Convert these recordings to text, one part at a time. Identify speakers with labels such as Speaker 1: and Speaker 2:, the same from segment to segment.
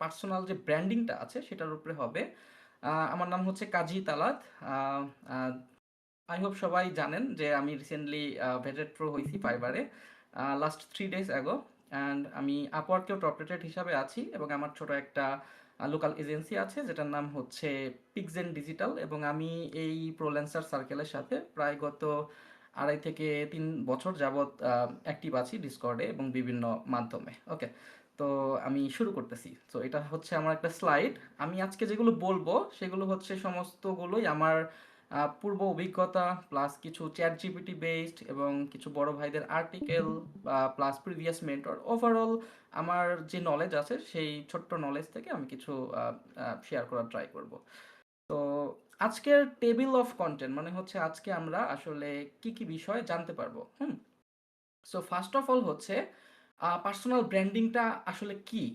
Speaker 1: Personal যে ব্র্যান্ডিংটা আছে সেটার উপরে হবে। আমার নাম হচ্ছে কাজী তালাত। আই হোপ সবাই জানেন যে আমি রিসেন্টলি ভেটেড প্রো হয়েছি ফাইবারে লাস্ট 3 days অ্যাগো। অ্যান্ড আমি আপওয়ার্কেও টপ রেটেড হিসাবে আছি, এবং আমার ছোট একটা লোকাল এজেন্সি আছে যেটার নাম হচ্ছে পিকজেন ডিজিটাল, এবং আমি এই প্রোল্যান্সার সার্কেলের সাথে প্রায় গত 2.5 থেকে 3 বছর যাবৎ অ্যাক্টিভ আছি ডিসকর্ডে এবং বিভিন্ন মাধ্যমে। ওকে, তো আমি শুরু করতেছি। তো এটা হচ্ছে আমার একটা স্লাইড। আমি আজকে যেগুলো বলবো সেগুলো হচ্ছে সমস্তগুলোই আমার পূর্ব অভিজ্ঞতা প্লাস কিছু চ্যাট জিপিটি বেসড এবং কিছু বড় ভাইদের article plus previous mentor. Overall আমার যে নলেজ আছে সেই ছোট্ট নলেজ থেকে আমি কিছু শেয়ার করার ট্রাই করব। তো আজকের টেবিল অফ কন্টেন্ট মানে হচ্ছে আজকে আমরা আসলে কি কি বিষয় জানতে পারবো। সো ফার্স্ট অফ অল হচ্ছে পার্সোনাল ব্র্যান্ডিংটা আসলে কি।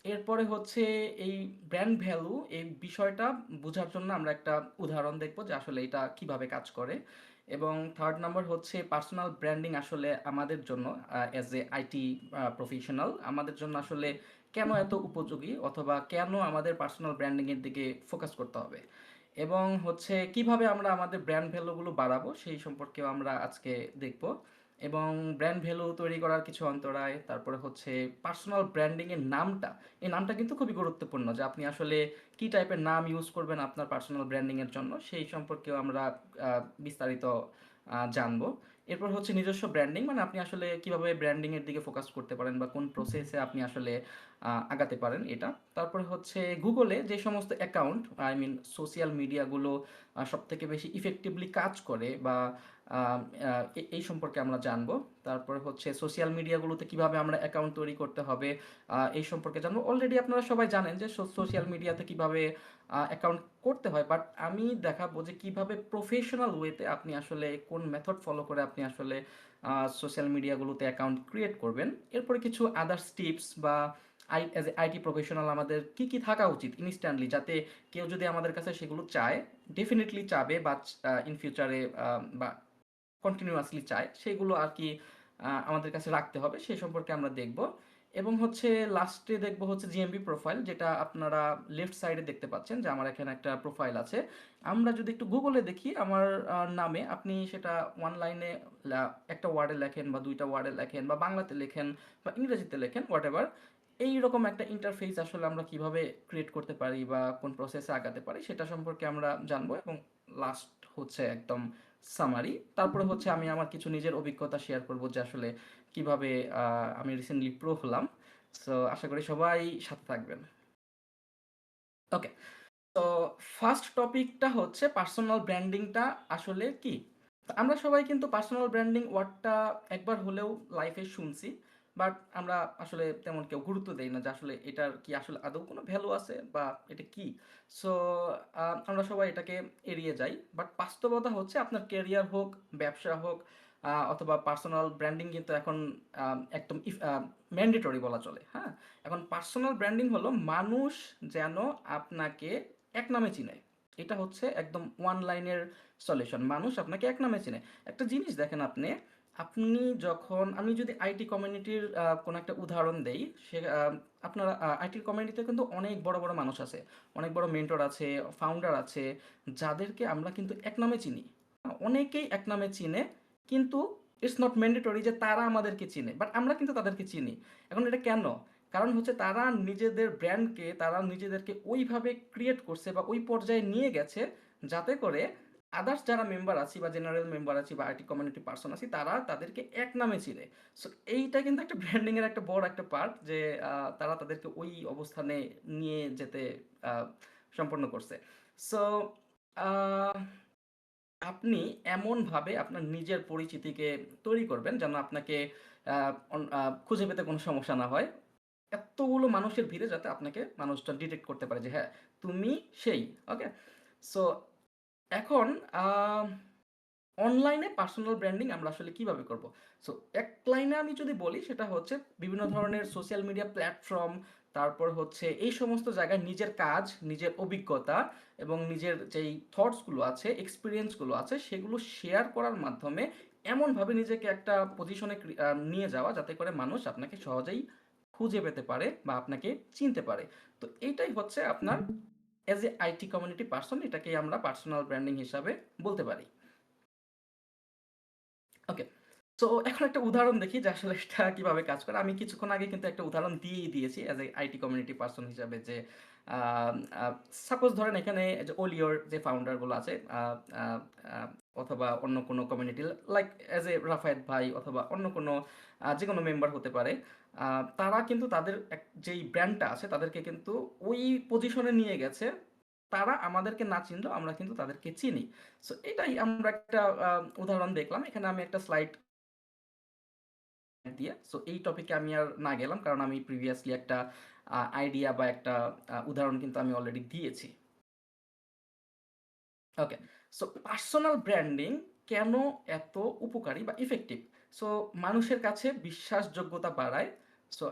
Speaker 1: এরপরে হচ্ছে এই ব্র্যান্ড ভ্যালু এই বিষয়টা বোঝার জন্য আমরা একটা উদাহরণ দেখব যে আসলে এটা কিভাবে কাজ করে। এবং থার্ড নাম্বার হচ্ছে পার্সোনাল ব্র্যান্ডিং আসলে আমাদের জন্য অ্যাজ এ আইটি প্রফেশনাল আমাদের জন্য আসলে কেন এত উপযোগী, অথবা কেন আমাদের পার্সোনাল ব্র্যান্ডিংয়ের দিকে ফোকাস করতে হবে, এবং হচ্ছে কিভাবে আমরা আমাদের ব্র্যান্ড ভ্যালুগুলো বাড়াবো সেই সম্পর্কেও আমরা আজকে দেখব। এবং ব্র্যান্ড ভ্যালু তৈরি করার কিছু অন্তরায়, তারপরে হচ্ছে পার্সোনাল ব্র্যান্ডিংয়ের নামটা, এই নামটা কিন্তু খুবই গুরুত্বপূর্ণ যে আপনি আসলে কী টাইপের নাম ইউজ করবেন আপনার পার্সোনাল ব্র্যান্ডিংয়ের জন্য, সেই সম্পর্কেও আমরা বিস্তারিত জানবো। এরপর হচ্ছে নিজস্ব ব্র্যান্ডিং মানে আপনি আসলে কিভাবে ব্র্যান্ডিংয়ের দিকে ফোকাস করতে পারেন বা কোন প্রসেসে আপনি আসলে আগাতে পারেন এটা। তারপরে হচ্ছে গুগলে যে সমস্ত অ্যাকাউন্ট আই মিন সোশ্যাল মিডিয়াগুলো সব থেকে বেশি ইফেক্টিভলি কাজ করে বা এই সম্পর্কে আমরা জানবো। তারপরে হচ্ছে সোশ্যাল মিডিয়াগুলোতে কিভাবে আমরা অ্যাকাউন্ট তৈরি করতে হবে এই সম্পর্কে জানবো। অলরেডি আপনারা সবাই জানেন যে সোশ্যাল মিডিয়াতে কিভাবে অ্যাকাউন্ট করতে হয়, বাট আমি দেখাবো যে কিভাবে প্রফেশনাল ওয়েতে আপনি আসলে কোন মেথড ফলো করে আপনি আসলে সোশ্যাল মিডিয়াগুলোতে অ্যাকাউন্ট ক্রিয়েট করবেন। এরপরে কিছু আদার্স টিপস বা অ্যাজ এ আইটি প্রফেশনাল আমাদের কি কি থাকা উচিত ইনস্ট্যান্টলি, যাতে কেউ যদি আমাদের কাছে সেগুলো চায়, ডেফিনেটলি চাবে বা ইন ফিউচারে বা কন্টিনিউয়াসলি চায়, সেগুলো আর কি আমাদের কাছে রাখতে হবে সেই সম্পর্কে আমরা দেখব। এবং হচ্ছে লাস্টে দেখব হচ্ছে জিএমবি প্রোফাইল, যেটা আপনারা লেফট সাইডে দেখতে পাচ্ছেন যে আমার এখানে একটা প্রোফাইল আছে। আমরা যদি একটু গুগলে দেখি আমার নামে, আপনি সেটা ওয়ান লাইনে একটা ওয়ার্ডে লেখেন বা দুইটা ওয়ার্ডে লেখেন বা বাংলাতে লেখেন বা ইংরেজিতে লেখেন হোয়াট এভার, এইরকম একটা ইন্টারফেস আসলে আমরা কিভাবে ক্রিয়েট করতে পারি বা কোন প্রসেসে আগাতে পারি সেটা সম্পর্কে আমরা জানবো। এবং লাস্ট হচ্ছে একদম সামারি, তারপরে হচ্ছে আমি আমার কিছু নিজের অভিজ্ঞতা শেয়ার করব যে আসলে কিভাবে আমি রিসেন্টলি প্রো হলাম। সো আশা করি সবাই সাথে থাকবেন। ওকে, তো ফার্স্ট টপিকটা হচ্ছে পার্সোনাল ব্র্যান্ডিংটা আসলে কি। তো আমরা সবাই কিন্তু পার্সোনাল ব্র্যান্ডিং ওয়ার্ডটা একবার হলেও লাইফে শুনছি, বাট আমরা আসলে তেমন কেউ গুরুত্ব দেই না যে আসলে এটার কি আসলে আদৌ কোনো ভ্যালু আছে বা এটা কি। সো আমরা সবাই এটাকে এড়িয়ে যাই, বাট বাস্তবতা হচ্ছে আপনার কেরিয়ার হোক, ব্যবসা হোক, অথবা পার্সোনাল ব্র্যান্ডিং কিন্তু এখন একদম ম্যান্ডেটরি বলা চলে। হ্যাঁ, এখন পার্সোনাল ব্র্যান্ডিং হলো মানুষ যেন আপনাকে এক নামে চিনে। এটা হচ্ছে একদম ওয়ান লাইনের সলিউশন, মানুষ আপনাকে এক নামে চিনে। একটা জিনিস দেখেন, আপনি আপনি যখন আমি যদি আইটি কমিউনিটির কোনো একটা উদাহরণ দেই, সে আপনারা আইটি কমিউনিটিতে কিন্তু অনেক বড় বড় মানুষ আছে, অনেক বড় মেন্টর আছে, ফাউন্ডার আছে, যাদেরকে আমরা কিন্তু এক নামে চিনি। অনেকেই এক নামে চিনে, কিন্তু ইটস নট ম্যান্ডেটরি যে তারা আমাদেরকে চিনে, বাট আমরা কিন্তু তাদেরকে চিনি। এখন এটা কেন? কারণ হচ্ছে তারা নিজেদের ব্র্যান্ডকে, তারা নিজেদেরকে ওইভাবে ক্রিয়েট করছে বা ওই পর্যায়ে নিয়ে গেছে যাতে করে আদার্স যারা মেম্বার আছি বা জেনারেল মেম্বার আছি বা আইটি কমিউনিটি পার্সন আছি, তারা তাদেরকে এক নামে চিনে। সো এইটা কিন্তু একটা ব্র্যান্ডিংয়ের একটা বড় একটা পার্ট যে তারা তাদেরকে ওই অবস্থানে নিয়ে যেতে আহ, সম্পন্ন করছে। সো আপনি এমনভাবে আপনার নিজের পরিচিতিকে তৈরি করবেন যেন আপনাকে খুঁজে পেতে কোনো সমস্যা না হয়। এতগুলো মানুষের ভিড়ে যাতে আপনাকে মানুষটা ডিটেক্ট করতে পারে যে হ্যাঁ, তুমি সেই। ওকে, সো এখন অনলাইনে পার্সোনাল ব্র্যান্ডিং আমরা আসলে কিভাবে করব। সো এক লাইনে আমি যদি বলি সেটা হচ্ছে বিভিন্ন ধরনের সোশ্যাল মিডিয়া প্ল্যাটফর্ম, তারপর হচ্ছে এই সমস্ত জায়গায় নিজের কাজ, নিজের অভিজ্ঞতা এবং নিজের যেই থটসগুলো আছে, এক্সপিরিয়েন্সগুলো আছে, সেগুলো শেয়ার করার মাধ্যমে এমনভাবে নিজেকে একটা পজিশনে নিয়ে যাওয়া যাতে করে মানুষ আপনাকে সহজেই খুঁজে পেতে পারে বা আপনাকে চিনতে পারে। তো এইটাই হচ্ছে আপনার as a IT community person, এটাকেই আমরা পার্সোনাল ব্র্যান্ডিং হিসাবে বলতে পারি। ওকে। সো এখন একটা উদাহরণ দেখি যে আসলে এটা কিভাবে কাজ করে। আমি কিছুক্ষণ আগে কিন্তু একটা উদাহরণ দিয়েই দিয়েছি as a IT community person হিসাবে যে সাপোজ ধরেন এখানে যে ওলিওর যে ফাউন্ডার গুলো আছে আহ, আহ, অথবা অন্য কোনো community like as a Rafayet ভাই অথবা অন্য কোনো যে কোনো মেম্বার হতে পারে, তারা কিন্তু তাদের যেই ব্র্যান্ডটা আছে তাদেরকে কিন্তু ওই পজিশনে নিয়ে গেছে। তারা আমাদেরকে না চিনলেও আমরা কিন্তু তাদেরকে চিনি। সো এটাই আমরা একটা উদাহরণ দেখলাম। এখানে আমি একটা স্লাইড দিয়ে, সো এই টপিকে আমি আর না গেলাম কারণ আমি প্রিভিয়াসলি একটা আইডিয়া বা একটা উদাহরণ কিন্তু আমি অলরেডি দিয়েছি। ওকে। সো পার্সোনাল ব্র্যান্ডিং কেন এত উপকারী বা ইফেক্টিভ? সো মানুষের কাছে বিশ্বাসযোগ্যতা বাড়ায়। সো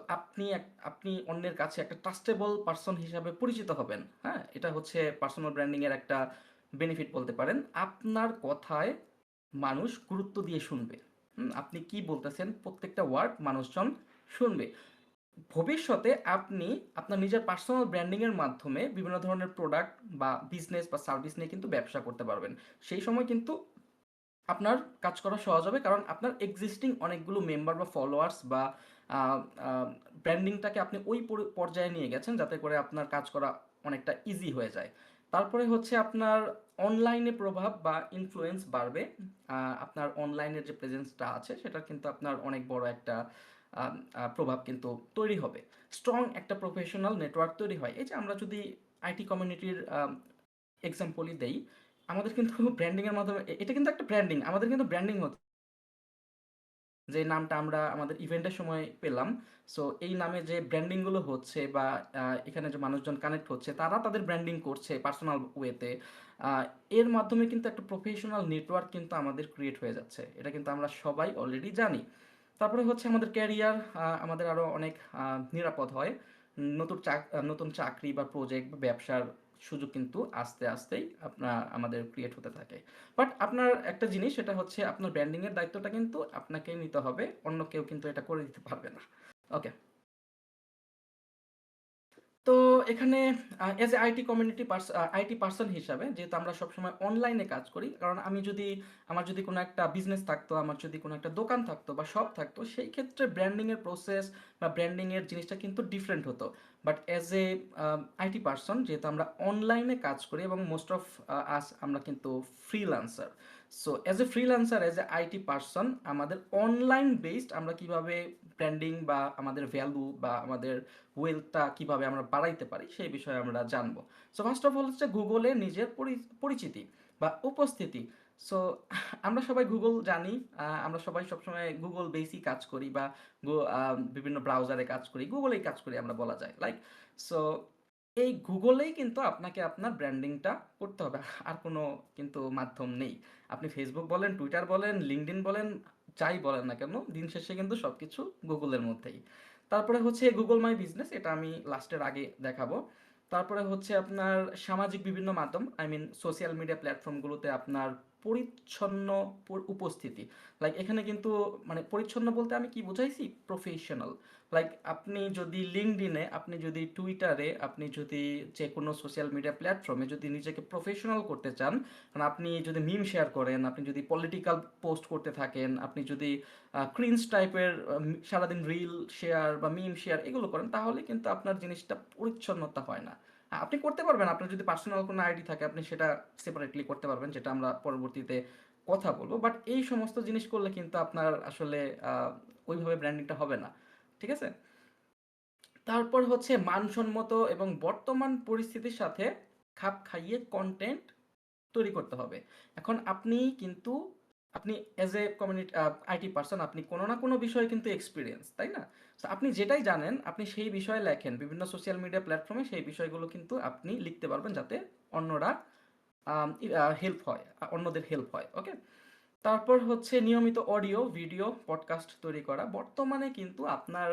Speaker 1: আপনি অন্যের কাছে একটা ট্রাস্টেবল পার্সন হিসাবে পরিচিত হবেন। হ্যাঁ, এটা হচ্ছে পার্সোনাল ব্র্যান্ডিং এর একটা বেনিফিট বলতে পারেন। আপনার কথায় মানুষ গুরুত্ব দিয়ে শুনবে। আপনি কি বলতেছেন প্রত্যেকটা ওয়ার্ড মানুষজন শুনবে। ভবিষ্যতে আপনি আপনার নিজের পার্সোনাল ব্র্যান্ডিং এর মাধ্যমে বিভিন্ন ধরনের প্রোডাক্ট বা বিজনেস বা সার্ভিস নিয়ে কিন্তু ব্যবসা করতে পারবেন। সেই সময় কিন্তু আপনার কাজ করা সহজ হবে কারণ আপনার এক্সিস্টিং অনেকগুলো মেম্বার বা ফলোয়ার্স বা ব্র্যান্ডিংটাকে আপনি ওই পর্যায়ে নিয়ে গেছেন যাতে করে আপনার কাজ করা অনেকটা ইজি হয়ে যায়। তারপরে হচ্ছে আপনার অনলাইনে প্রভাব বা ইনফ্লুয়েন্স বাড়বে। আপনার অনলাইনের যে প্রেজেন্সটা আছে সেটা কিন্তু আপনার অনেক বড় একটা প্রভাব কিন্তু তৈরি হবে। স্ট্রং একটা প্রফেশনাল নেটওয়ার্ক তৈরি হয়। এই যে আমরা যদি আইটি কমিউনিটির এক্সাম্পলই দেই, আমাদের কিন্তু ব্র্যান্ডিং এর মাধ্যমে এটা কিন্তু একটা ব্র্যান্ডিং, আমাদের কিন্তু ব্র্যান্ডিং হচ্ছে যে নামটা আমরা আমাদের ইভেন্টের সময় পেলাম। সো এই নামে যে ব্র্যান্ডিং গুলো হচ্ছে বা এখানে যে মানুষজন কানেক্ট হচ্ছে তারা তাদের ব্র্যান্ডিং করছে পার্সোনাল ওয়েতে, এর মাধ্যমে কিন্তু একটা প্রফেশনাল নেটওয়ার্ক কিন্তু আমাদের ক্রিয়েট হয়ে যাচ্ছে। এটা কিন্তু আমরা সবাই অলরেডি জানি। তারপরে হচ্ছে আমাদের ক্যারিয়ার আমাদের আরো অনেক নিরাপদ হয়। নতুন চাকরি বা প্রজেক্ট বা ব্যবসার সুযোগ কিন্তু আস্তে আস্তেই আমাদের ক্রিয়েট হতে থাকে। বাট আপনার একটা জিনিস সেটা হচ্ছে আপনার ব্র্যান্ডিং এর দায়িত্বটা কিন্তু আপনাকেই নিতে হবে, অন্য কেউ কিন্তু এটা করে দিতে পারবে না। ওকে। তো এখানে এজ এ আইটি পার্সন হিসাবে যেহেতু আমরা সবসময় অনলাইনে কাজ করি, কারণ আমার যদি কোনো একটা বিজনেস থাকতো, আমার যদি কোনো একটা দোকান থাকতো বা শপ থাকতো, সেই ক্ষেত্রে ব্র্যান্ডিং এর প্রসেস বা ব্র্যান্ডিং এর জিনিসটা কিন্তু ডিফারেন্ট হতো। But as a IT person যেহেতু আমরা অনলাইনে কাজ করি এবং মোস্ট অফ আস আমরা কিন্তু freelancer. So as a freelancer, as a IT person, আমাদের অনলাইন বেসড আমরা কিভাবে ব্র্যান্ডিং বা আমাদের ভ্যালু বা আমাদের ওয়েলথটা কিভাবে আমরা বাড়াইতে পারি সেই বিষয়ে আমরা জানবো। সো ফার্স্ট অফ অল হচ্ছে গুগলে নিজের পরিচিতি বা উপস্থিতি। সো আমরা সবাই গুগল জানি, আমরা সবাই সবসময় গুগল বেসই কাজ করি বা বিভিন্ন ব্রাউজারে কাজ করি, গুগলেই কাজ করি আমরা বলা যায় লাইক। সো এই গুগলেই কিন্তু আপনাকে আপনার ব্র্যান্ডিংটা করতে হবে, আর কোনো কিন্তু মাধ্যম নেই। আপনি ফেসবুক বলেন, টুইটার বলেন, লিঙ্কডইন বলেন, যাই বলেন না কেন, দিন শেষে কিন্তু সবকিছু গুগলের মধ্যেই। তারপরে হচ্ছে গুগল মাই বিজনেস, এটা আমি লাস্টের আগে দেখাবো। তারপরে হচ্ছে আপনার সামাজিক বিভিন্ন মাধ্যম, আই মিন সোশ্যাল মিডিয়া প্ল্যাটফর্মগুলোতে আপনার পরিচ্ছন্ন উপস্থিতি। লাইক এখানে কিন্তু মানে পরিচ্ছন্ন বলতে আমি কি বুঝাইছি, প্রফেশনাল। লাইক আপনি যদি লিঙ্কডইনে, আপনি যদি টুইটারে, আপনি যদি যে কোনো সোশ্যাল মিডিয়া প্ল্যাটফর্মে যদি নিজেকে প্রফেশনাল করতে চান, মানে আপনি যদি মিম শেয়ার করেন, আপনি যদি পলিটিক্যাল পোস্ট করতে থাকেন, আপনি যদি ক্রিঞ্জ টাইপের সারাদিন রিল শেয়ার বা মিম শেয়ার এগুলো করেন, তাহলে কিন্তু আপনার জিনিসটা পরিচ্ছন্নতা হয় না। আপনি করতে পারবেন, আপনার যদি পার্সোনাল কোনো আইডি থাকে আপনি সেটা সেপারেটলি করতে পারবেন, যেটা আমরা পরবর্তীতে কথা বলবো। বাট এই সমস্ত জিনিস করলে কিন্তু আপনার আসলে ওইভাবে ব্র্যান্ডিংটা হবে না। ঠিক আছে। তারপর হচ্ছে মানসম্মত এবং বর্তমান পরিস্থিতির সাথে খাপ খাইয়ে কন্টেন্ট তৈরি করতে হবে। এখন আপনি as a community IT person, আপনি কোনো না কোনো বিষয়ে কিন্তু এক্সপিরিয়েন্স, তাই না? তো আপনি যেটাই জানেন আপনি সেই বিষয়ে লেখেন বিভিন্ন সোশ্যাল মিডিয়া প্ল্যাটফর্মে, সেই বিষয়গুলো কিন্তু আপনি লিখতে পারবেন যাতে অন্যরা হেল্প হয়, অন্যদের হেল্প হয়। ওকে। তারপর হচ্ছে নিয়মিত অডিও ভিডিও পডকাস্ট তৈরি করা। বর্তমানে কিন্তু আপনার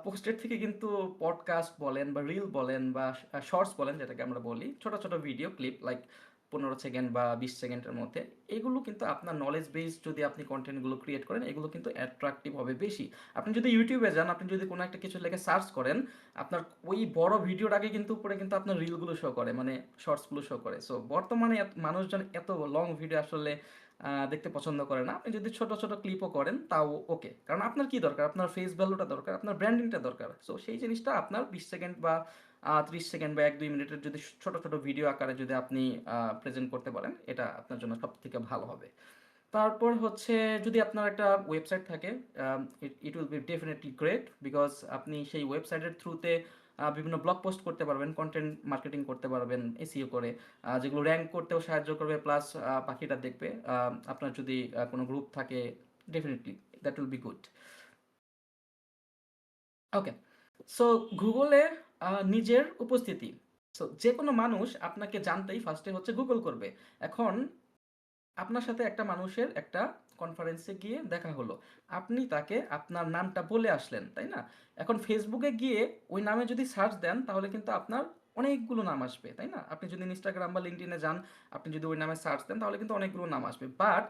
Speaker 1: পোস্টের থেকে কিন্তু পডকাস্ট বলেন বা রিল বলেন বা শর্টস বলেন, যেটাকে আমরা বলি ছোট ছোট ভিডিও ক্লিপ, লাইক 15 সেকেন্ড বা 20 সেকেন্ডের মধ্যে। এগুলো কিন্তু আপনার নলেজ বেস যদি আপনি কন্টেন্টগুলো ক্রিয়েট করেন, এগুলো কিন্তু অ্যাট্রাকটিভ হবে বেশি। আপনি যদি ইউটিউবে যান, আপনি যদি কোনো একটা কিছু লেগে সার্চ করেন, আপনার ওই বড় ভিডিওর আগে কিন্তু উপরে কিন্তু আপনার রিলগুলো শো করে, মানে শর্টসগুলো শো করে। সো বর্তমানে মানুষজন এত লং ভিডিও আসলে দেখতে পছন্দ করে না। আপনি যদি ছোট ছোট ক্লিপও করেন তাও ওকে, কারণ আপনার কি দরকার, আপনার ফেস ভ্যালুটা দরকার, আপনার ব্র্যান্ডিংটা দরকার। সো সেই জিনিসটা আপনার 20 সেকেন্ড বা 30 সেকেন্ড বা 1-2 মিনিটের যদি ছোট ছোট ভিডিও আকারে যদি আপনি প্রেজেন্ট করতে পারেন, এটা আপনার জন্য সব থেকে ভালো হবে। তারপর হচ্ছে যদি আপনার একটা ওয়েবসাইট থাকে, it will be definitely great, because আপনি সেই ওয়েবসাইটের থ্রুতে বিভিন্ন ব্লগ পোস্ট করতে পারবেন, কন্টেন্ট মার্কেটিং করতে পারবেন এসইও করে, যেগুলো র্যাঙ্ক করতেও সাহায্য করবে, প্লাস পাখিটা দেখবে। আপনার যদি কোনো গ্রুপ থাকে, definitely that will be good. Okay, so গুগলে নিজের উপস্থিতি, সো যে কোনো মানুষ আপনাকে জানতেই ফার্স্টে হচ্ছে গুগল করবে। এখন আপনার সাথে একটা মানুষের একটা কনফারেন্সে গিয়ে দেখা হলো, আপনি তাকে আপনার নামটা বলে আসলেন, তাই না? এখন ফেসবুকে গিয়ে ওই নামে যদি সার্চ দেন, তাহলে কিন্তু আপনার অনেকগুলো নাম আসবে, তাই না? আপনি যদি ইনস্টাগ্রাম বা লিঙ্কডইনে যান, আপনি যদি ওই নামে সার্চ দেন, তাহলে কিন্তু অনেকগুলো নাম আসবে। বাট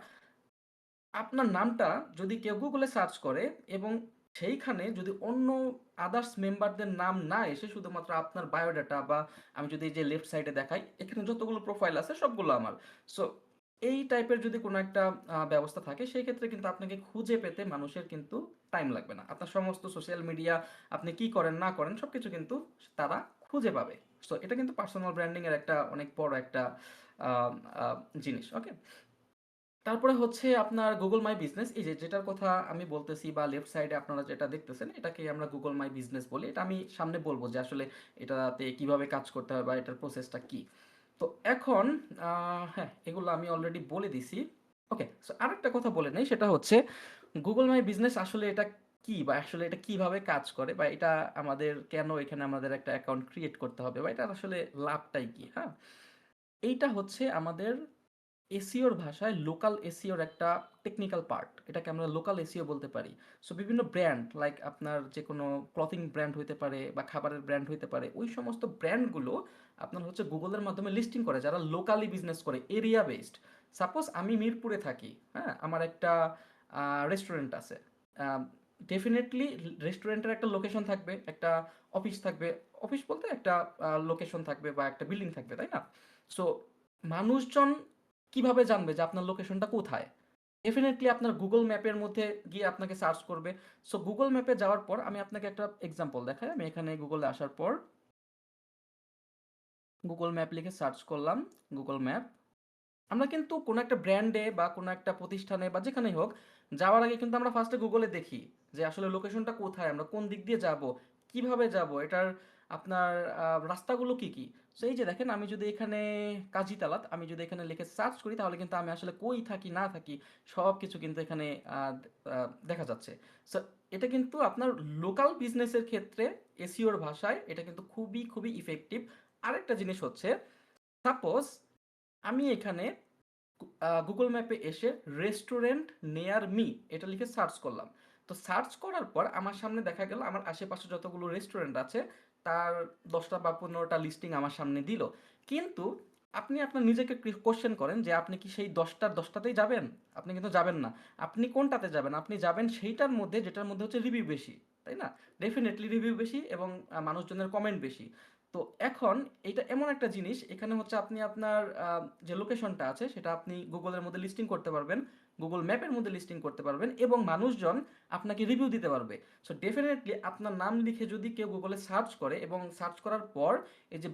Speaker 1: আপনার নামটা যদি কেউ গুগলে সার্চ করে এবং সেইখানে যদি অন্য আদার্স মেম্বারদের নাম না এসে শুধুমাত্র আপনার বায়োডাটা, বা আমি যদি এই যে লেফট সাইডে দেখাই, এখানে যতগুলো প্রোফাইল আছে সবগুলো আমার। সো এই টাইপের যদি কোনো একটা ব্যবস্থা থাকে, সেই ক্ষেত্রে কিন্তু আপনাকে খুঁজে পেতে মানুষের কিন্তু টাইম লাগবে না। আপনার সমস্ত সোশ্যাল মিডিয়া, আপনি কি করেন না করেন, সব কিছু কিন্তু তারা খুঁজে পাবে। সো এটা কিন্তু পার্সোনাল ব্র্যান্ডিং এর একটা অনেক বড় একটা আহ, আহ, জিনিস। ওকে, তারপরে হচ্ছে আপনার গুগল মাই বিজনেস, এই যে যেটার কথা আমি বলতেছি, বা লেফট সাইডে আপনারা যেটা দেখতেছেন, এটাকে আমরা গুগল মাই বিজনেস বলি। এটা আমি সামনে বলবো যে আসলে এটাতে কিভাবে কাজ করতে হয় বা এটার প্রসেসটা কি। তো এখন হ্যাঁ, এগুলো আমি অলরেডি বলে দিছি। ওকে, সো আরেকটা কথা বলে নেই, সেটা হচ্ছে গুগল মাই বিজনেস আসলে এটা কি, বা আসলে এটা কিভাবে কাজ করে, বা এটা আমাদের কেন এখানে আমাদের একটা অ্যাকাউন্ট ক্রিয়েট করতে হবে, বা এটা আসলে লাভটাই কি। হ্যাঁ, এইটা হচ্ছে আমাদের এসিওর ভাষায় লোকাল এসিওর একটা টেকনিক্যাল পার্ট, এটাকে আমরা লোকাল এসিও বলতে পারি। সো বিভিন্ন ব্র্যান্ড, লাইক আপনার যে কোনো ক্লথিং ব্র্যান্ড হইতে পারে বা খাবারের ব্র্যান্ড হইতে পারে, ওই সমস্ত ব্র্যান্ডগুলো আপনার হচ্ছে গুগলের মাধ্যমে লিস্টিং করে, যারা লোকালি বিজনেস করে, এরিয়া বেসড। সাপোজ আমি মিরপুরে থাকি, হ্যাঁ, আমার একটা রেস্টুরেন্ট আছে, ডেফিনেটলি রেস্টুরেন্টের একটা লোকেশন থাকবে, একটা অফিস থাকবে, অফিস বলতে একটা লোকেশন থাকবে বা একটা বিল্ডিং থাকবে, তাই না? সো মানুষজন কিভাবে জানবে যে আপনার লোকেশনটা কোথায়? ডেফিনেটলি আপনার গুগল ম্যাপের মধ্যে গিয়ে আপনাকে সার্চ করবে। সো গুগল ম্যাপে যাওয়ার পর আমি আপনাকে একটা এক্সাম্পল দেখাই। আমি এখানে গুগলে আসার পর গুগল ম্যাপ লিখে সার্চ করলাম, গুগল ম্যাপ। আমরা কিন্তু কোনো একটা ব্র্যান্ডে বা কোনো একটা প্রতিষ্ঠানে বা যেখানেই হোক, যাওয়ার আগে কিন্তু আমরা ফার্স্টে গুগলে দেখি যে আসলে লোকেশনটা কোথায়, আমরা কোন দিক দিয়ে যাব, কিভাবে যাব, এটার আপনার রাস্তাগুলো কি কি। সো এই যে দেখেন, আমি যদি এখানে কাজীতালাত আমি যদি এখানে লিখে সার্চ করি, তাহলে কিন্তু আমি আসলে কই থাকি না থাকি সব কিছু কিন্তু এখানে দেখা যাচ্ছে। সো এটা কিন্তু আপনার লোকাল বিজনেসের ক্ষেত্রে এসইওর ভাষায় এটা কিন্তু খুবই খুবই ইফেক্টিভ। আরেকটা জিনিস হচ্ছে, সাপোজ আমি এখানে গুগল ম্যাপে এসে রেস্টুরেন্ট নেয়ার মি এটা লিখে সার্চ করলাম। তো সার্চ করার পর আমার সামনে দেখা গেল আমার আশেপাশে যতগুলো রেস্টুরেন্ট আছে, তার 10টা বা 15টা লিস্টিং আমার সামনে দিল। কিন্তু আপনি আপনার নিজেকে কোশ্চেন করেন যে আপনি কি সেই 10টাতেই যাবেন? আপনি কিন্তু যাবেন না। আপনি কোনটাতে যাবেন? আপনি যাবেন সেইটার মধ্যে যেটার মধ্যে হচ্ছে রিভিউ বেশি, তাই না? ডেফিনেটলি রিভিউ বেশি এবং মানুষজনের কমেন্ট বেশি। তো এখন এটা এমন একটা জিনিস, এখানে হচ্ছে আপনি আপনার যে লোকেশনটা আছে সেটা আপনি গুগলের মধ্যে লিস্টিং করতে পারবেন, গুগল ম্যাপের মধ্যে লিস্টিং করতে পারবেন, এবং মানুষজন আপনাকে রিভিউ দিতে পারবে। সো ডেফিনেটলি আপনার নাম লিখে যদি কেউ গুগলে সার্চ করে এবং সার্চ করার পর এই যে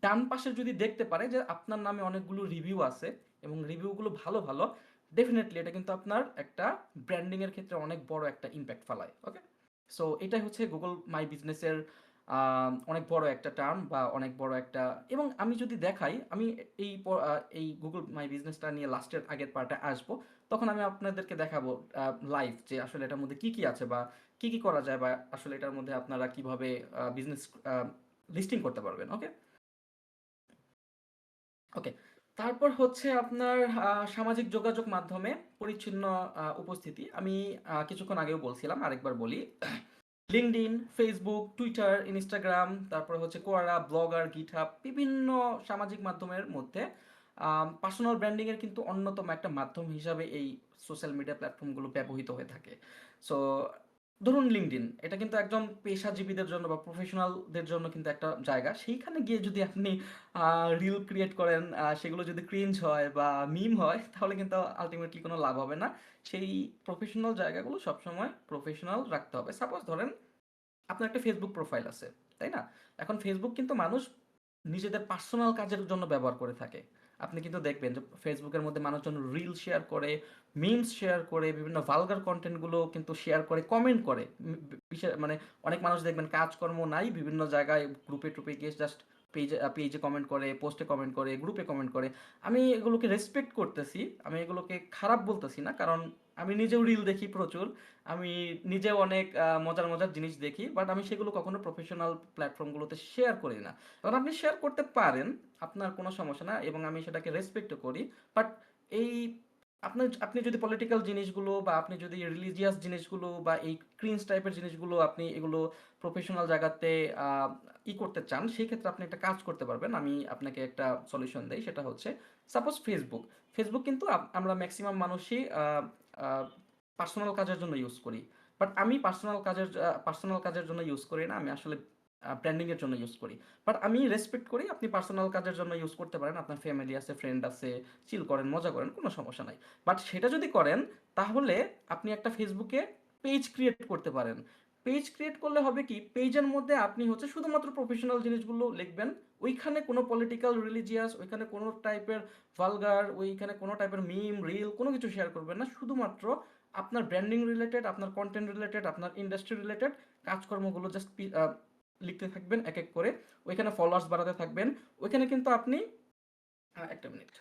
Speaker 1: ডান পাশে যদি দেখতে পারে যে আপনার নামে অনেকগুলো রিভিউ আছে এবং রিভিউগুলো ভালো ভালো, ডেফিনেটলি এটা কিন্তু আপনার একটা ব্র্যান্ডিং এর ক্ষেত্রে অনেক বড় একটা ইম্প্যাক্ট ফেলায়। ওকে, সো এটাই হচ্ছে গুগল মাই বিজনেসের অনেক বড় একটা টার্ম বা অনেক বড় একটা। এবং আমি যদি দেখাই, আমি এই গুগল মাই বিজনেসটা নিয়ে লাস্টের আগের পার্টে আসবো, তখন আমি আপনাদেরকে দেখাবো লাইভ যে আসলে এটার মধ্যে কি কি আছে বা কি কি করা যায়, বা আসলে এটার মধ্যে আপনারা কিভাবে বিজনেস লিস্টিং করতে পারবেন। ওকে, ওকে, তারপর হচ্ছে আপনার সামাজিক যোগাযোগ মাধ্যমে পরিচ্ছন্ন উপস্থিতি। আমি কিছুক্ষণ আগেও বলছিলাম, আরেকবার বলি। লিঙ্কডইন, ফেসবুক, টুইটার, ইনস্টাগ্রাম, তারপরে হচ্ছে কোয়ারা, ব্লগার, গিটহাব, বিভিন্ন সামাজিক মাধ্যমের মধ্যে পার্সোনাল ব্র্যান্ডিংয়ের কিন্তু অন্যতম একটা মাধ্যম হিসাবে এই সোশ্যাল মিডিয়া প্ল্যাটফর্মগুলো ব্যবহৃত হয়ে থাকে। সো ধরুন লিঙ্কডইন, এটা কিন্তু একজন পেশাজীবীদের জন্য বা প্রফেশনালদের জন্য কিন্তু একটা জায়গা। সেইখানে গিয়ে যদি আপনি রিল ক্রিয়েট করেন, সেগুলো যদি ক্রিঞ্জ হয় বা মিম হয়, তাহলে কিন্তু আলটিমেটলি কোনো লাভ হবে না। সেই প্রফেশনাল জায়গাগুলো সবসময় প্রফেশনাল রাখতে হবে। সাপোজ ধরেন আপনার একটা ফেসবুক প্রোফাইল আছে, তাই না? এখন ফেসবুক কিন্তু মানুষ নিজেদের পার্সোনাল কাজের জন্য ব্যবহার করে থাকে। আপনি কিন্তু দেখবেন যে ফেসবুকের মধ্যে মানুষজন রিল শেয়ার করে, মিমস শেয়ার করে, বিভিন্ন ভালগার কন্টেন্টগুলো কিন্তু শেয়ার করে, কমেন্ট করে। বিশেষ মানে অনেক মানুষ দেখবেন কাজকর্ম নাই, বিভিন্ন জায়গায় গ্রুপে ট্রুপে গিয়ে জাস্ট পেজে পেজে কমেন্ট করে, পোস্টে কমেন্ট করে, গ্রুপে কমেন্ট করে। আমি এগুলোকে রেসপেক্ট করতেছি, আমি এগুলোকে খারাপ বলতেছি না, কারণ আমি নিজেও রিল দেখি প্রচুর, আমি নিজেও অনেক মজার মজার জিনিস দেখি, বাট আমি সেগুলো কখনো প্রফেশনাল প্ল্যাটফর্মগুলোতে শেয়ার করি না। কারণ আপনি শেয়ার করতে পারেন, আপনার কোনো সমস্যা না, এবং আমি সেটাকে রেসপেক্টও করি। বাট এই আপনি যদি পলিটিক্যাল জিনিসগুলো বা আপনি যদি রিলিজিয়াস জিনিসগুলো বা এই ক্রিঞ্জ টাইপের জিনিসগুলো আপনি এগুলো প্রফেশনাল জায়গাতে আহ, করতে চান, সেই ক্ষেত্রে আপনি একটা কাজ করতে পারবেন। আমি আপনাকে একটা সলিউশন দেই, সেটা হচ্ছে সাপোজ ফেসবুক। ফেসবুক কিন্তু আমরা ম্যাক্সিমাম মানুষই পার্সোনাল কাজের জন্য ইউজ করি। বাট আমি পার্সোনাল কাজের জন্য ইউজ করি না, আমি আসলে ব্র্যান্ডিং এর জন্য ইউজ করি। বাট আমি রেসপেক্ট করি, আপনি পার্সোনাল কাজের জন্য ইউজ করতে পারেন, আপনার ফ্যামিলি আছে, ফ্রেন্ড আছে, চিল করেন, মজা করেন, কোনো সমস্যা নাই। বাট সেটা যদি করেন, তাহলে আপনি একটা ফেসবুকে পেজ ক্রিয়েট করতে পারেন। পেজ ক্রিয়েট করলে হবে কি, পেজের মধ্যে আপনি হচ্ছে শুধুমাত্র প্রফেশনাল জিনিসগুলো লিখবেন। ওইখানে কোনো পলিটিক্যাল, রিলিজিয়াস, ওইখানে কোনো টাইপের ভালগার, ওইখানে কোনো টাইপের মিম, রিল কোনো কিছু শেয়ার করবেন না। শুধুমাত্র আপনার ব্র্যান্ডিং রিলেটেড, আপনার কন্টেন্ট রিলেটেড, আপনার ইন্ডাস্ট্রি রিলেটেড কাজকর্মগুলো জাস্ট লিখতে থাকবেন এক এক করে। ওইখানে ফলোয়ার্স বাড়াতে থাকবেন। ওইখানে কিন্তু আপনি একটা মিনিট।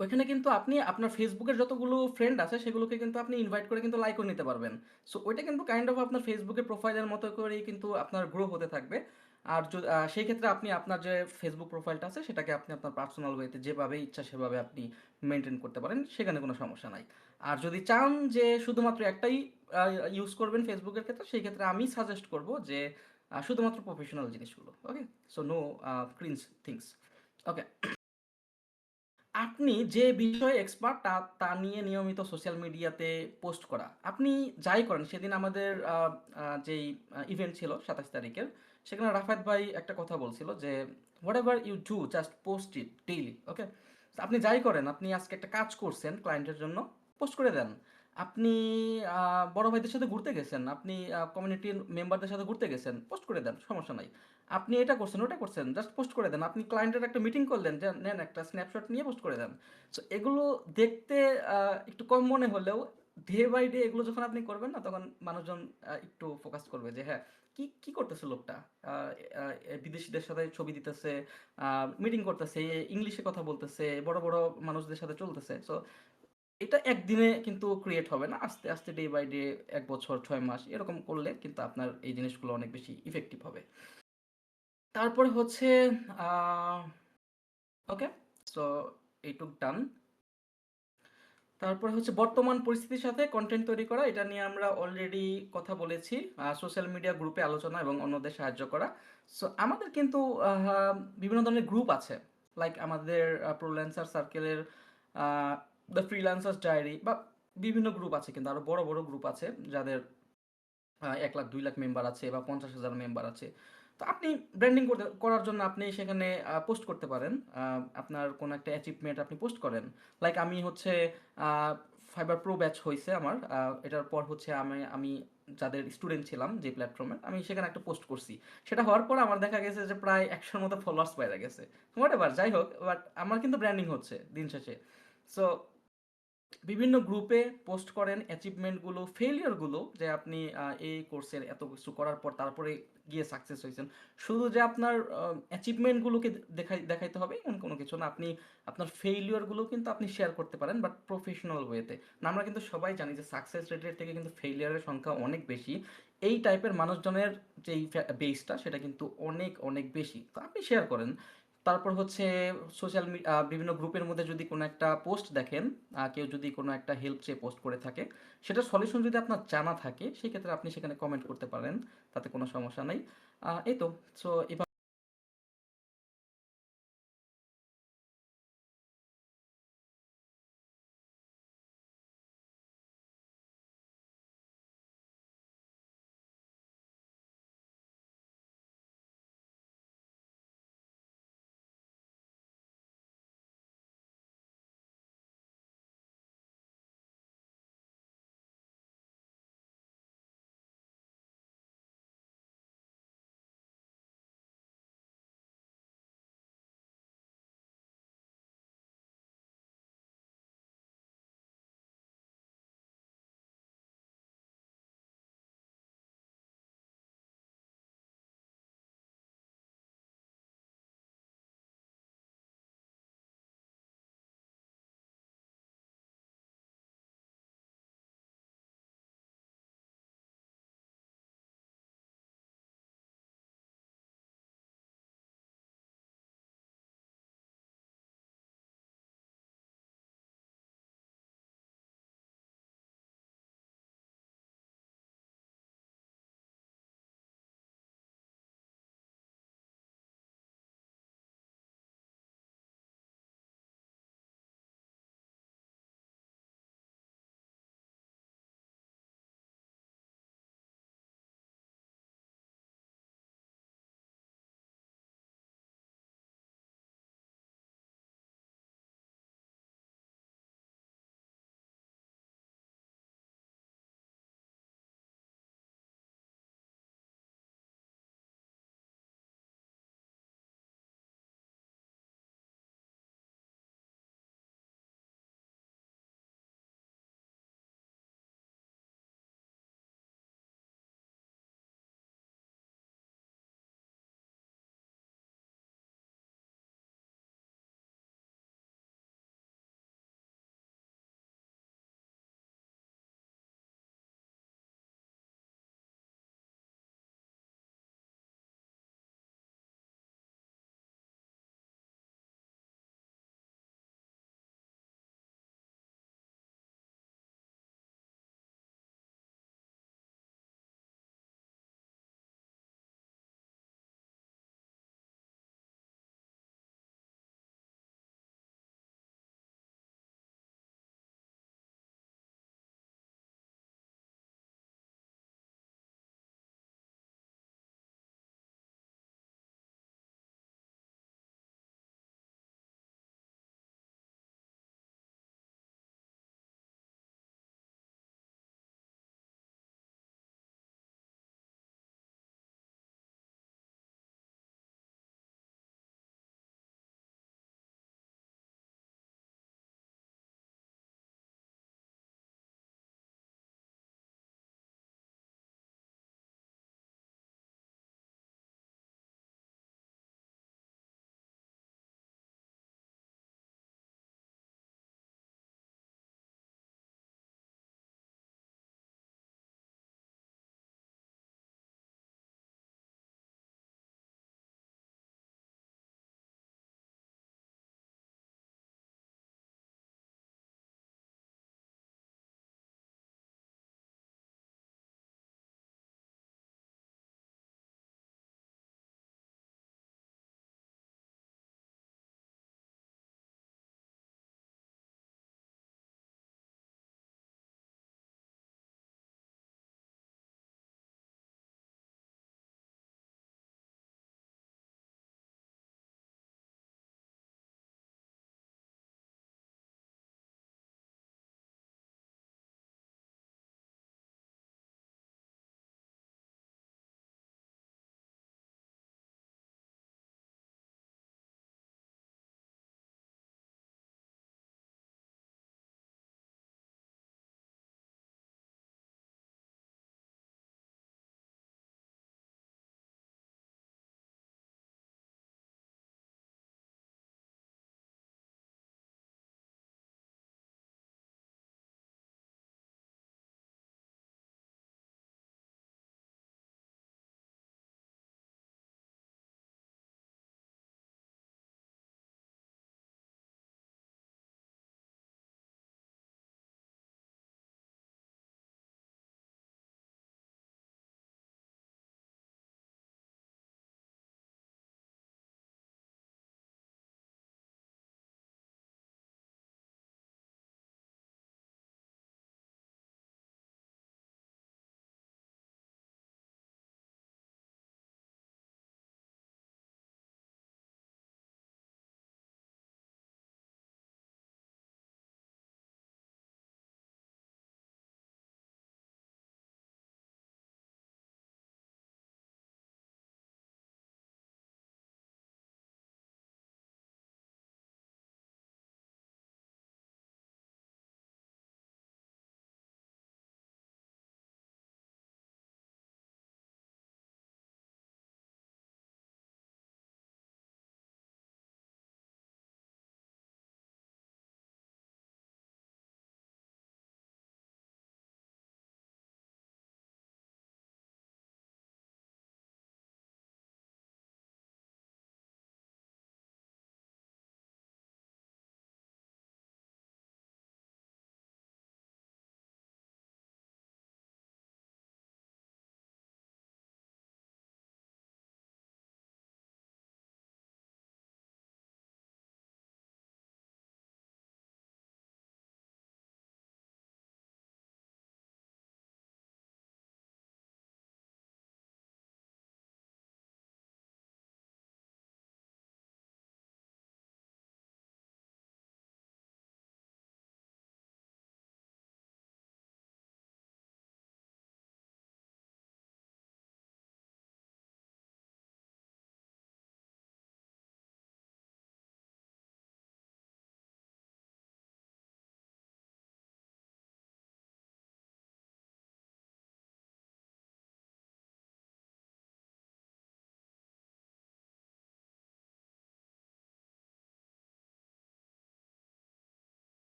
Speaker 1: ওইখানে কিন্তু আপনি আপনার ফেসবুকের যতগুলো ফ্রেন্ড আছে সেগুলোকে কিন্তু আপনি ইনভাইট করে কিন্তু লাইকও নিতে পারবেন। সো ওইটা কিন্তু কাইন্ড অফ আপনার ফেসবুকের প্রোফাইলের মতো করেই কিন্তু আপনার গ্রো হতে থাকবে। আর সেই ক্ষেত্রে আপনি আপনার যে ফেসবুক প্রোফাইলটা আছে সেটাকে আপনি আপনার পার্সোনাল ওয়েতে যেভাবে ইচ্ছা সেভাবে আপনি মেনটেন করতে পারেন, সেখানে কোনো সমস্যা নাই। আর যদি চান যে শুধুমাত্র একটাই ইউজ করবেন ফেসবুকের ক্ষেত্রে, সেই ক্ষেত্রে আমি সাজেস্ট করব যে শুধুমাত্র প্রফেশনাল জিনিসগুলো, ওকে? সো নো ক্রিঞ্জ থিংস, ওকে? আপনি যে বিষয়ে এক্সপার্ট তা তা নিয়ে নিয়মিত সোশ্যাল মিডিয়াতে পোস্ট করা। আপনি যাই করেন, সেদিন আমাদের যেই ইভেন্ট ছিল 27 তারিখের, সেখানে রাফাত ভাই একটা কথা বলছিল যে whatever you do just post it daily, okay? আপনি যাই করেন, আপনি আজকে একটা কাজ করছেন ক্লায়েন্টের জন্য, পোস্ট করে দেন। আপনি বড় ভাইদের সাথে ঘুরতে গেছেন, আপনি কমিউনিটির মেম্বারদের সাথে ঘুরতে গেছেন, পোস্ট করে দেন, সমস্যা নাই। আপনি এটা করছেন, ওটা করছেন, জাস্ট পোস্ট করে দেন। আপনি ক্লায়েন্টের একটা মিটিং করলেন, যে নেন একটা স্ন্যাপশট নিয়ে পোস্ট করে দেন। সো এগুলো দেখতে একটু কম মনে হলেও ডে বাই ডে এগুলো যখন আপনি করবেন না, তখন মানুষজন একটু ফোকাস করবে যে হ্যাঁ, কি কি করতেছে লোকটা, আহ, বিদেশিদের সাথে ছবি দিতেছে, মিটিং করতেছে, ইংলিশে কথা বলতেছে, বড় বড় মানুষদের সাথে চলতেছে। সো এটা একদিনে কিন্তু ক্রিয়েট হবে না, আস্তে আস্তে ডে বাই ডে, 1 বছর, 6 মাস এরকম করলে কিন্তু আপনার এই জিনিসগুলো অনেক বেশি ইফেক্টিভ হবে। তারপরে হচ্ছে ওকে, সো এইটুক ডান। তারপরে হচ্ছে বর্তমান পরিস্থিতির সাথে কন্টেন্ট তৈরি করা, এটা নিয়ে আমরা অলরেডি কথা বলেছি। সোশ্যাল মিডিয়া গ্রুপে আলোচনা এবং অন্যদের সাহায্য করা। সো আমাদের কিন্তু বিভিন্ন ধরনের গ্রুপ আছে, লাইক আমাদের প্রোল্যান্সার সার্কেলের দ্য ফ্রিল্যান্সার্স ডায়েরি, বা বিভিন্ন গ্রুপ আছে, কিন্তু আরও বড় বড় গ্রুপ আছে যাদের 1 লাখ 2 লাখ মেম্বার আছে বা 50,000 মেম্বার আছে। তো আপনি ব্র্যান্ডিং করার জন্য আপনি সেখানে পোস্ট করতে পারেন। আপনার কোনো একটা অ্যাচিভমেন্ট আপনি পোস্ট করেন। লাইক আমি হচ্ছে ফাইবার প্রো ব্যাচ হয়েছে আমার, এটার পর হচ্ছে আমি যাদের স্টুডেন্ট ছিলাম যে প্ল্যাটফর্মে, আমি সেখানে একটা পোস্ট করছি। সেটা হওয়ার পর আমার দেখা গেছে যে প্রায় 100-র মতো ফলোয়ার্স পাওয়া গেছে। হোয়াট এভার, যাই হোক, বাট আমার কিন্তু ব্র্যান্ডিং হচ্ছে দিন শেষে। সো বিভিন্ন গ্রুপে পোস্ট করেন অ্যাচিভমেন্টগুলো, ফেলিয়ারগুলো, যে আপনি এই কোর্সের এত কিছু করার পর তারপরে গিয়ে সাকসেস হয়েছেন। শুধু যে আপনার অ্যাচিভমেন্টগুলোকে দেখাইতে হবে এমন কোনো কিছু না, আপনি আপনার ফেইলিয়রগুলো কিন্তু আপনি শেয়ার করতে পারেন, বাট প্রফেশনাল ওয়েতে না। আমরা কিন্তু সবাই জানি যে সাকসেস রেটের থেকে কিন্তু ফেইলিয়ারের সংখ্যা অনেক বেশি। এই টাইপের মানুষজনের যেই বেসটা, সেটা কিন্তু অনেক অনেক বেশি। তো আপনি শেয়ার করেন, তারপর হচ্ছে বিভিন্ন গ্রুপের মধ্যে যদি কোনো একটা পোস্ট দেখেন, কেউ যদি কোনো একটা হেল্প চেয়ে পোস্ট করে থাকে, সেটার সলিউশন যদি আপনার জানা থাকে, সেক্ষেত্রে আপনি সেখানে কমেন্ট করতে পারেন, তাতে কোনো সমস্যা নাই। এই তো। সো